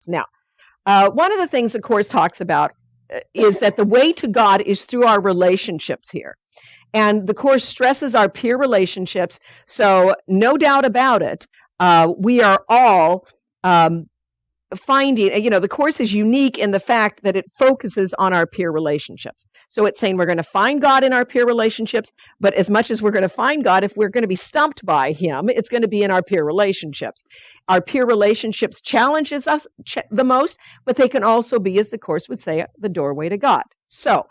relationships. Now, one of the things the Course talks about is that the way to God is through our relationships here. And the Course stresses our peer relationships. So no doubt about it, we are all finding, the Course is unique in the fact that it focuses on our peer relationships. So it's saying we're going to find God in our peer relationships, but as much as we're going to find God, if we're going to be stumped by him, it's going to be in our peer relationships. Our peer relationships challenges us the most, but they can also be, as the Course would say, the doorway to God. So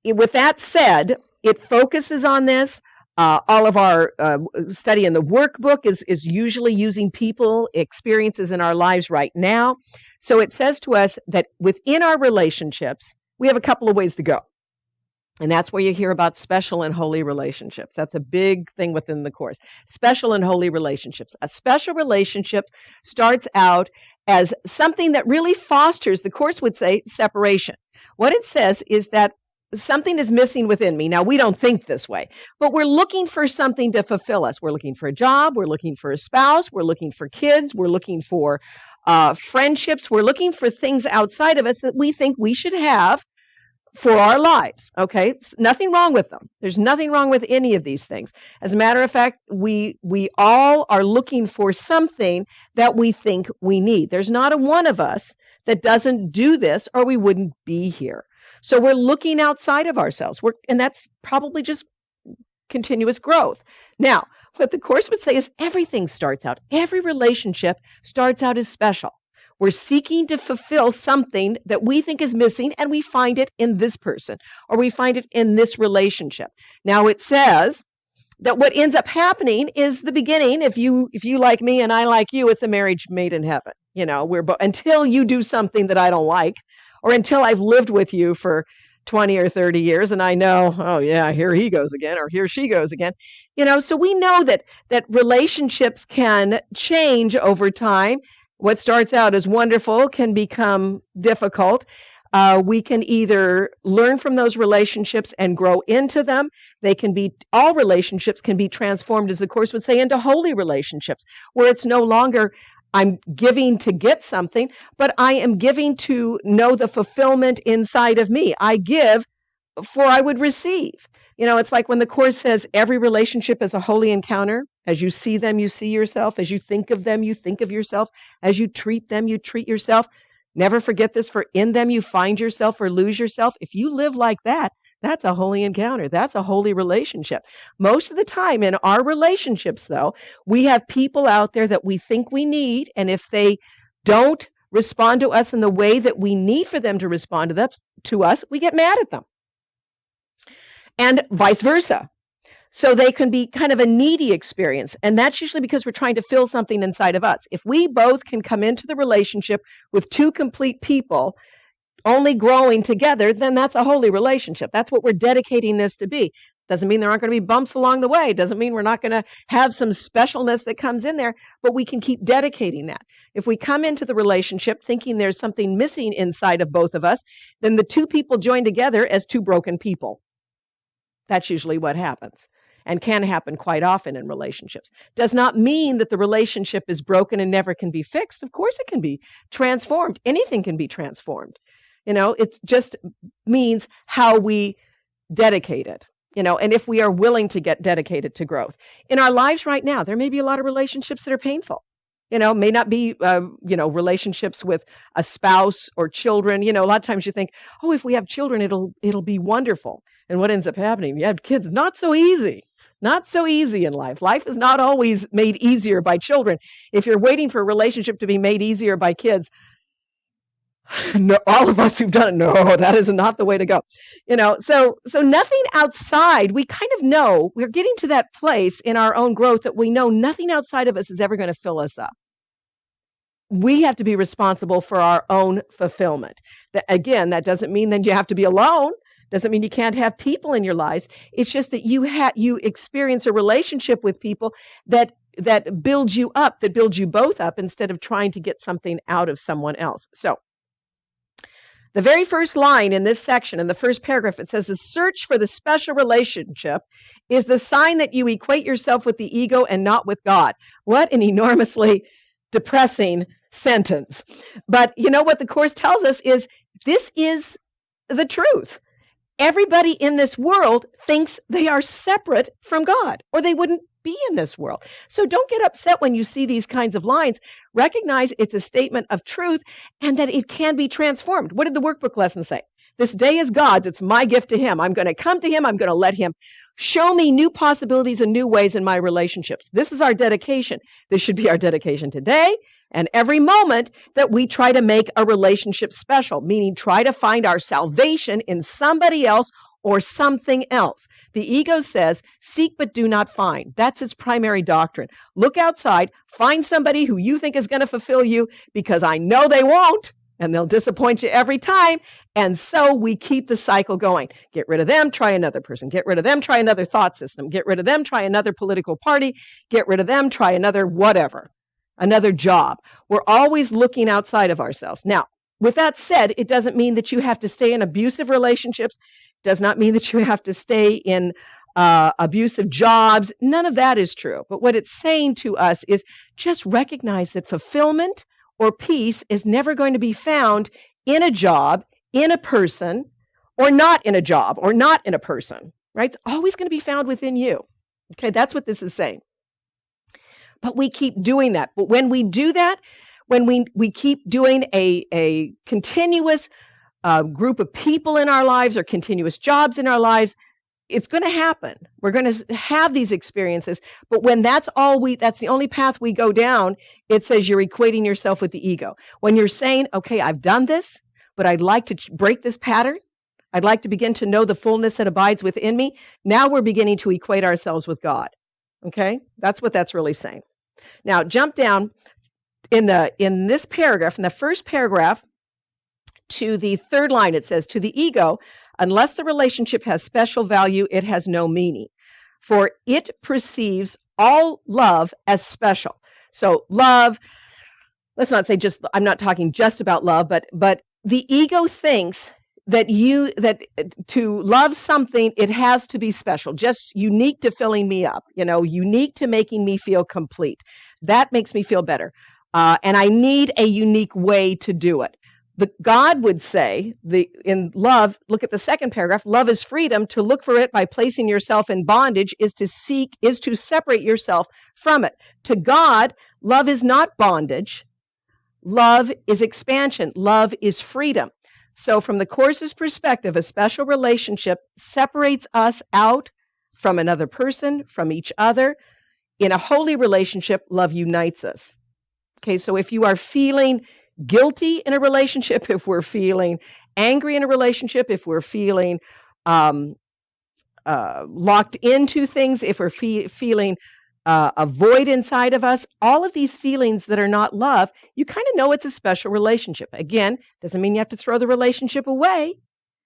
with that said, it focuses on this. All of our study in the workbook is usually using people, experiences in our lives right now. So it says to us that within our relationships, we have a couple of ways to go. And that's where you hear about special and holy relationships. That's a big thing within the Course. Special and holy relationships. A special relationship starts out as something that really fosters, the Course would say, separation. What it says is that something is missing within me. Now, we don't think this way, but we're looking for something to fulfill us. We're looking for a job. We're looking for a spouse. We're looking for kids. We're looking for friendships. We're looking for things outside of us that we think we should have for our lives. Okay. Nothing wrong with them. There's nothing wrong with any of these things. As a matter of fact, we all are looking for something that we think we need. There's not a one of us that doesn't do this, or we wouldn't be here. So we're looking outside of ourselves, and that's probably just continuous growth. Now, what the Course would say is everything starts out, every relationship starts out as special. We're seeking to fulfill something that we think is missing, and we find it in this person, or we find it in this relationship. Now, it says that what ends up happening is the beginning. If you like me and I like you, it's a marriage made in heaven. Until you do something that I don't like, or until I've lived with you for 20 or 30 years and I know, oh yeah, here he goes again, or here she goes again. So we know that relationships can change over time. What starts out as wonderful can become difficult. We can either learn from those relationships and grow into them. All relationships can be transformed, as the Course would say, into holy relationships, where it's no longer I'm giving to get something, but I am giving to know the fulfillment inside of me. I give for I would receive. It's like when the Course says every relationship is a holy encounter. As you see them, you see yourself. As you think of them, you think of yourself. As you treat them, you treat yourself. Never forget this, for in them you find yourself or lose yourself. If you live like that, that's a holy encounter. That's a holy relationship. Most of the time in our relationships, though, we have people out there that we think we need, and if they don't respond to us in the way that we need for them to respond to us, we get mad at them. And vice versa. So they can be kind of a needy experience, and that's usually because we're trying to fill something inside of us. If we both can come into the relationship with two complete people, only growing together, then that's a holy relationship. That's what we're dedicating this to be. Doesn't mean there aren't going to be bumps along the way. Doesn't mean we're not going to have some specialness that comes in there, but we can keep dedicating that. If we come into the relationship thinking there's something missing inside of both of us, then the two people join together as two broken people. That's usually what happens, and can happen quite often in relationships. Does not mean that the relationship is broken and never can be fixed. Of course it can be transformed. Anything can be transformed. It just means how we dedicate it, and if we are willing to get dedicated to growth. In our lives right now, there may be a lot of relationships that are painful. May not be, relationships with a spouse or children. A lot of times you think, oh, if we have children, it'll be wonderful. And what ends up happening? You have kids, not so easy. Not so easy in life. Life is not always made easier by children. If you're waiting for a relationship to be made easier by kids, no, all of us who've done it, no, that is not the way to go. So nothing outside, we kind of know we're getting to that place in our own growth that we know nothing outside of us is ever going to fill us up. We have to be responsible for our own fulfillment. Again, that doesn't mean that you have to be alone. Doesn't mean you can't have people in your lives. It's just that you experience a relationship with people that builds you up, that builds you both up, instead of trying to get something out of someone else. So the very first line in this section, in the first paragraph, it says, the search for the special relationship is the sign that you equate yourself with the ego and not with God. What an enormously depressing sentence. But you know what the Course tells us is this is the truth. Everybody in this world thinks they are separate from God, or they wouldn't be in this world. So don't get upset when you see these kinds of lines. Recognize it's a statement of truth and that it can be transformed. What did the workbook lesson say? This day is God's. It's my gift to him. I'm going to come to him. I'm going to let him show me new possibilities and new ways in my relationships. This is our dedication. This should be our dedication today and every moment that we try to make a relationship special, meaning try to find our salvation in somebody else or something else. The ego says, seek but do not find. That's its primary doctrine. Look outside, find somebody who you think is going to fulfill you because I know they won't, and they'll disappoint you every time. And so we keep the cycle going. Get rid of them, try another person. Get rid of them, try another thought system. Get rid of them, try another political party. Get rid of them, try another whatever, another job. We're always looking outside of ourselves. Now, with that said, it doesn't mean that you have to stay in abusive relationships. Does not mean that you have to stay in abusive jobs. None of that is true. But what it's saying to us is just recognize that fulfillment or peace is never going to be found in a job, in a person, or not in a job, or not in a person, right? It's always going to be found within you. Okay, that's what this is saying. But we keep doing that. But when we do that, when we keep doing a continuous group of people in our lives or continuous jobs in our lives, it's going to happen. We're going to have these experiences. But when that's the only path we go down, it says you're equating yourself with the ego. When you're saying, okay, I've done this, but I'd like to break this pattern. I'd like to begin to know the fullness that abides within me. Now we're beginning to equate ourselves with God. Okay? That's what that's really saying. Now, jump down in this paragraph, in the first paragraph, to the third line. It says, to the ego, unless the relationship has special value, it has no meaning, for it perceives all love as special. So love, let's not say just, I'm not talking just about love, but the ego thinks that to love something, it has to be special, just unique to filling me up, unique to making me feel complete. That makes me feel better. And I need a unique way to do it. But God would say, in love, look at the second paragraph, love is freedom. To look for it by placing yourself in bondage is to separate yourself from it. To God, love is not bondage. Love is expansion. Love is freedom. So from the Course's perspective, a special relationship separates us out from another person, from each other. In a holy relationship, love unites us. Okay, so if you are feeling guilty in a relationship, if we're feeling angry in a relationship, if we're feeling locked into things, if we're feeling a void inside of us, all of these feelings that are not love, you kind of know it's a special relationship. Again, doesn't mean you have to throw the relationship away,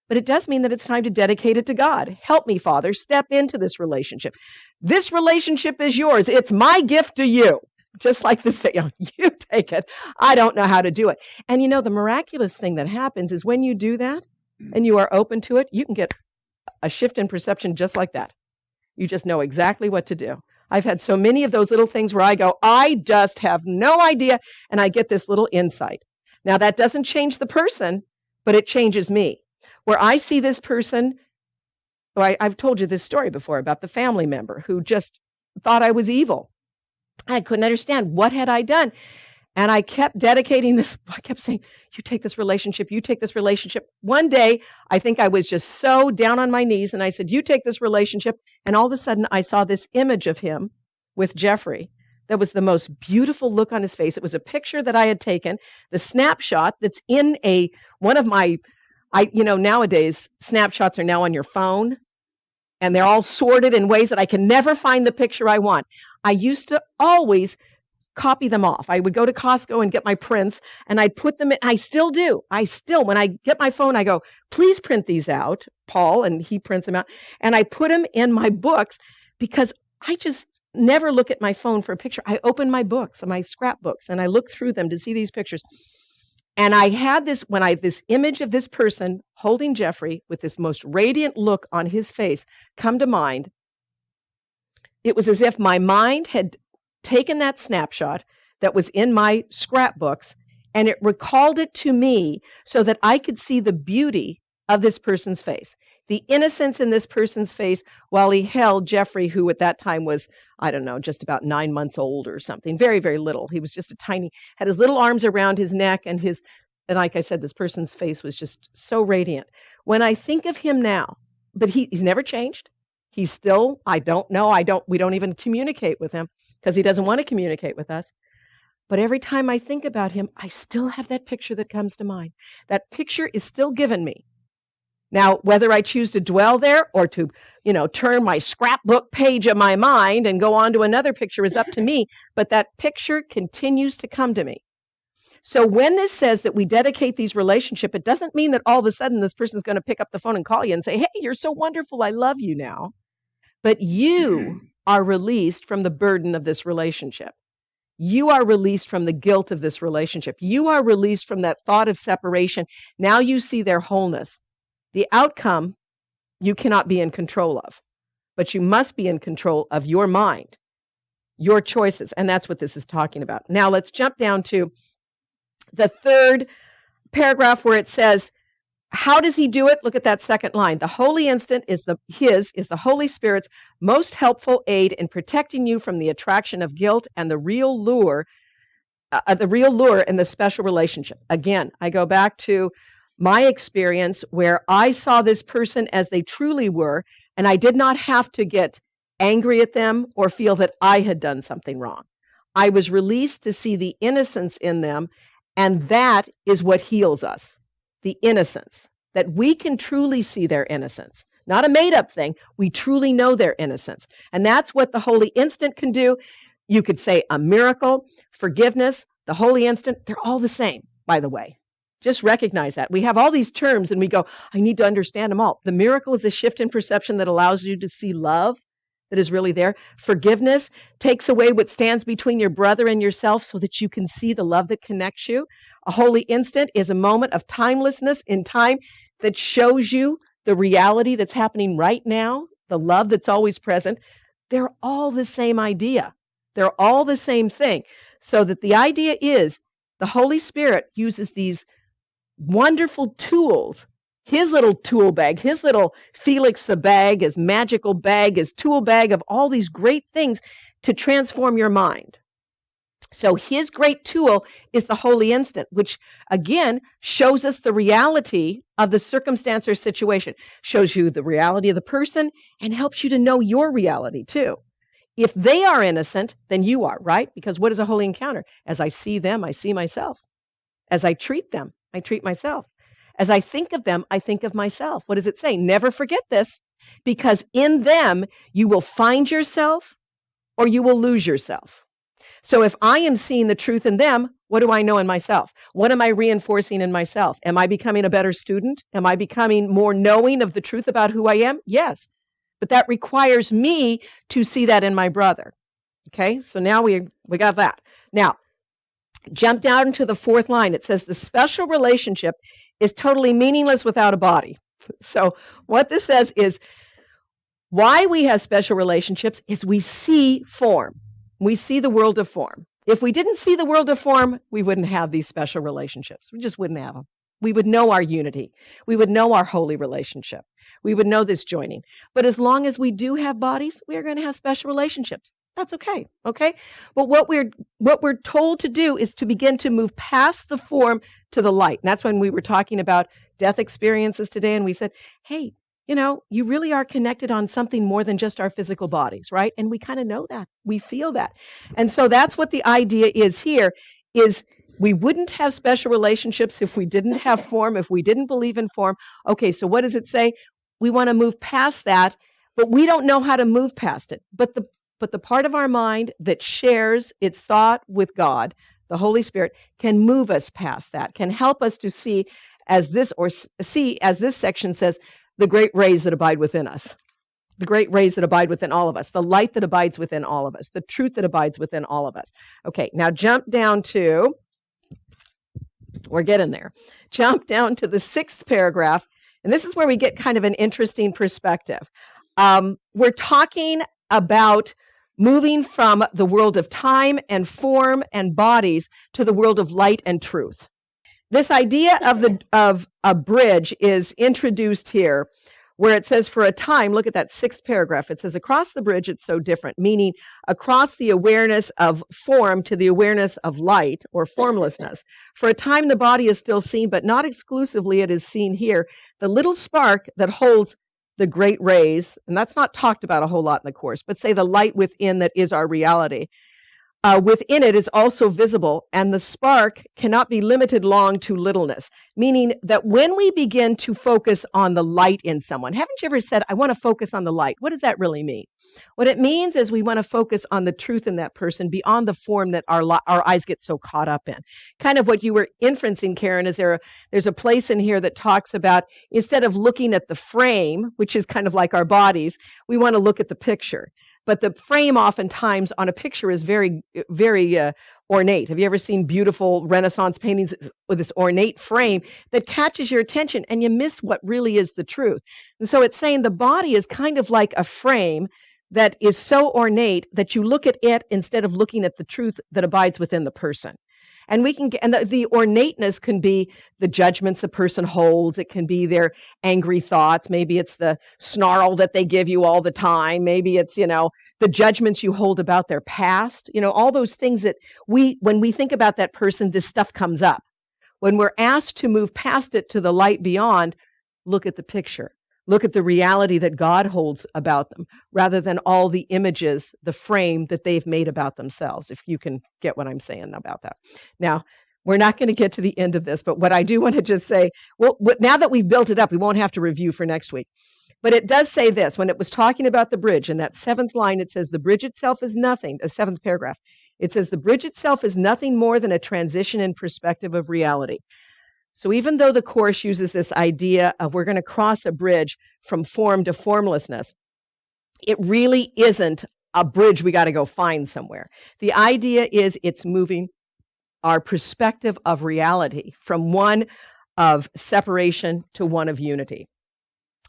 but it does mean that it's time to dedicate it to God. Help me, Father, step into this relationship. This relationship is yours. It's my gift to you. Just like this, you take it. I don't know how to do it. And the miraculous thing that happens is when you do that and you are open to it, you can get a shift in perception just like that. You just know exactly what to do. I've had so many of those little things where I go, I just have no idea, and I get this little insight. Now, that doesn't change the person, but it changes me. Where I see this person, I've told you this story before about the family member who just thought I was evil. I couldn't understand what had I done. And I kept dedicating this. I kept saying, you take this relationship, you take this relationship. One day, I think I was just so down on my knees and I said, you take this relationship. And all of a sudden I saw this image of him with Jeffrey. That was the most beautiful look on his face. It was a picture that I had taken, the snapshot that's in one of my, nowadays snapshots are now on your phone. And they're all sorted in ways that I can never find the picture I want. I used to always copy them off. I would go to Costco and get my prints and I'd put them in. I still do. When I get my phone, I go, please print these out, Paul, and he prints them out. And I put them in my books because I just never look at my phone for a picture. I open my books, my scrapbooks, and I look through them to see these pictures. And I had this image of this person holding Jeffrey with this most radiant look on his face come to mind. It was as if my mind had taken that snapshot, that was in my scrapbooks, and it recalled it to me so that I could see the beauty of this person's face, the innocence in this person's face while he held Jeffrey, who at that time was, I don't know, just about 9 months old or something, very, very little. He was just had his little arms around his neck, and like I said, this person's face was just so radiant. When I think of him now, but he's never changed. He's still, we don't even communicate with him because he doesn't want to communicate with us. But every time I think about him, I still have that picture that comes to mind. That picture is still given me. Now, whether I choose to dwell there or to, turn my scrapbook page of my mind and go on to another picture is up to me, but that picture continues to come to me. So when this says that we dedicate these relationships, it doesn't mean that all of a sudden this person's going to pick up the phone and call you and say, hey, you're so wonderful, I love you now. But you are released from the burden of this relationship. You are released from the guilt of this relationship. You are released from that thought of separation. Now you see their wholeness. The outcome you cannot be in control of, but you must be in control of your mind, your choices. And that's what this is talking about. Now let's jump down to the third paragraph where it says, how does he do it? Look at that second line. The holy instant is the Holy Spirit's most helpful aid in protecting you from the attraction of guilt and the real lure in the special relationship. Again, I go back to my experience where I saw this person as they truly were, and I did not have to get angry at them or feel that I had done something wrong. I was released to see the innocence in them, and that is what heals us. The innocence, that we can truly see their innocence, not a made-up thing. We truly know their innocence. And that's what the holy instant can do. You could say a miracle, forgiveness, the holy instant, they're all the same, by the way. Just recognize that. We have all these terms and we go, I need to understand them all. The miracle is a shift in perception that allows you to see love that is really there. Forgiveness takes away what stands between your brother and yourself so that you can see the love that connects you. A holy instant is a moment of timelessness in time that shows you the reality that's happening right now, the love that's always present. They're all the same idea. They're all the same thing. So that the idea is the Holy Spirit uses these wonderful tools, his little tool bag, his little Felix the bag, his magical bag, his tool bag of all these great things to transform your mind. So his great tool is the holy instant, which again shows us the reality of the circumstance or situation, shows you the reality of the person and helps you to know your reality too. If they are innocent, then you are, right? Because what is a holy encounter? As I see them, I see myself. As I treat them, I treat myself. As I think of them, I think of myself. What does it say? Never forget this, because in them, you will find yourself or you will lose yourself. So if I am seeing the truth in them, what do I know in myself? What am I reinforcing in myself? Am I becoming a better student? Am I becoming more knowing of the truth about who I am? Yes. But that requires me to see that in my brother. Okay, so now we got that. Now, jump down to the fourth line. It says the special relationship is totally meaningless without a body. So what this says is why we have special relationships is we see form. We see the world of form. If we didn't see the world of form, we wouldn't have these special relationships. We just wouldn't have them. We would know our unity. We would know our holy relationship. We would know this joining. But as long as we do have bodies, we are going to have special relationships. That's okay. Okay. But what we're told to do is to begin to move past the form to the light. And that's when we were talking about death experiences today. And we said, hey, you really are connected on something more than just our physical bodies, right? And we kind of know that. We feel that. And so that's what the idea is here, is we wouldn't have special relationships if we didn't have form, if we didn't believe in form. Okay, so what does it say? We want to move past that, but we don't know how to move past it. But the part of our mind that shares its thought with God, the Holy Spirit, can move us past that, can help us to see as this section says, the great rays that abide within us, the great rays that abide within all of us, the light that abides within all of us, the truth that abides within all of us. Okay, now jump down to, we're getting there. Jump down to the sixth paragraph, and this is where we get kind of an interesting perspective. We're talking about moving from the world of time and form and bodies to the world of light and truth. This idea of a bridge is introduced here, where it says, for a time, look at that 6th paragraph. It says, across the bridge, it's so different, meaning across the awareness of form to the awareness of light or formlessness. For a time, the body is still seen, but not exclusively. It is seen here. The little spark that holds the great rays, and that's not talked about a whole lot in the Course, but say the light within that is our reality. Within it is also visible, and the spark cannot be limited long to littleness, meaning that when we begin to focus on the light in someone, haven't you ever said, I want to focus on the light? What does that really mean? What it means is we want to focus on the truth in that person beyond the form that our eyes get so caught up in. Kind of what you were inferencing, Karen, is there's a place in here that talks about, instead of looking at the frame, which is kind of like our bodies, we want to look at the picture. But the frame oftentimes on a picture is very, very ornate. Have you ever seen beautiful Renaissance paintings with this ornate frame that catches your attention and you miss what really is the truth? And so it's saying the body is kind of like a frame that is so ornate that you look at it instead of looking at the truth that abides within the person. And we can get, and the ornateness can be the judgments a person holds. It can be their angry thoughts. Maybe it's the snarl that they give you all the time. Maybe it's, the judgments you hold about their past. All those things that when we think about that person, this stuff comes up. When we're asked to move past it to the light beyond, look at the picture. Look at the reality that God holds about them, rather than all the images, the frame that they've made about themselves, if you can get what I'm saying about that. Now, we're not going to get to the end of this, but what I do want to just say, well, now that we've built it up, we won't have to review for next week. But it does say this, when it was talking about the bridge, in that 7th line, it says, the bridge itself is nothing, the 7th paragraph. It says, the bridge itself is nothing more than a transition in perspective of reality. So even though the Course uses this idea of we're going to cross a bridge from form to formlessness, it really isn't a bridge we got to go find somewhere. The idea is it's moving our perspective of reality from one of separation to one of unity,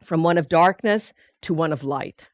from one of darkness to one of light.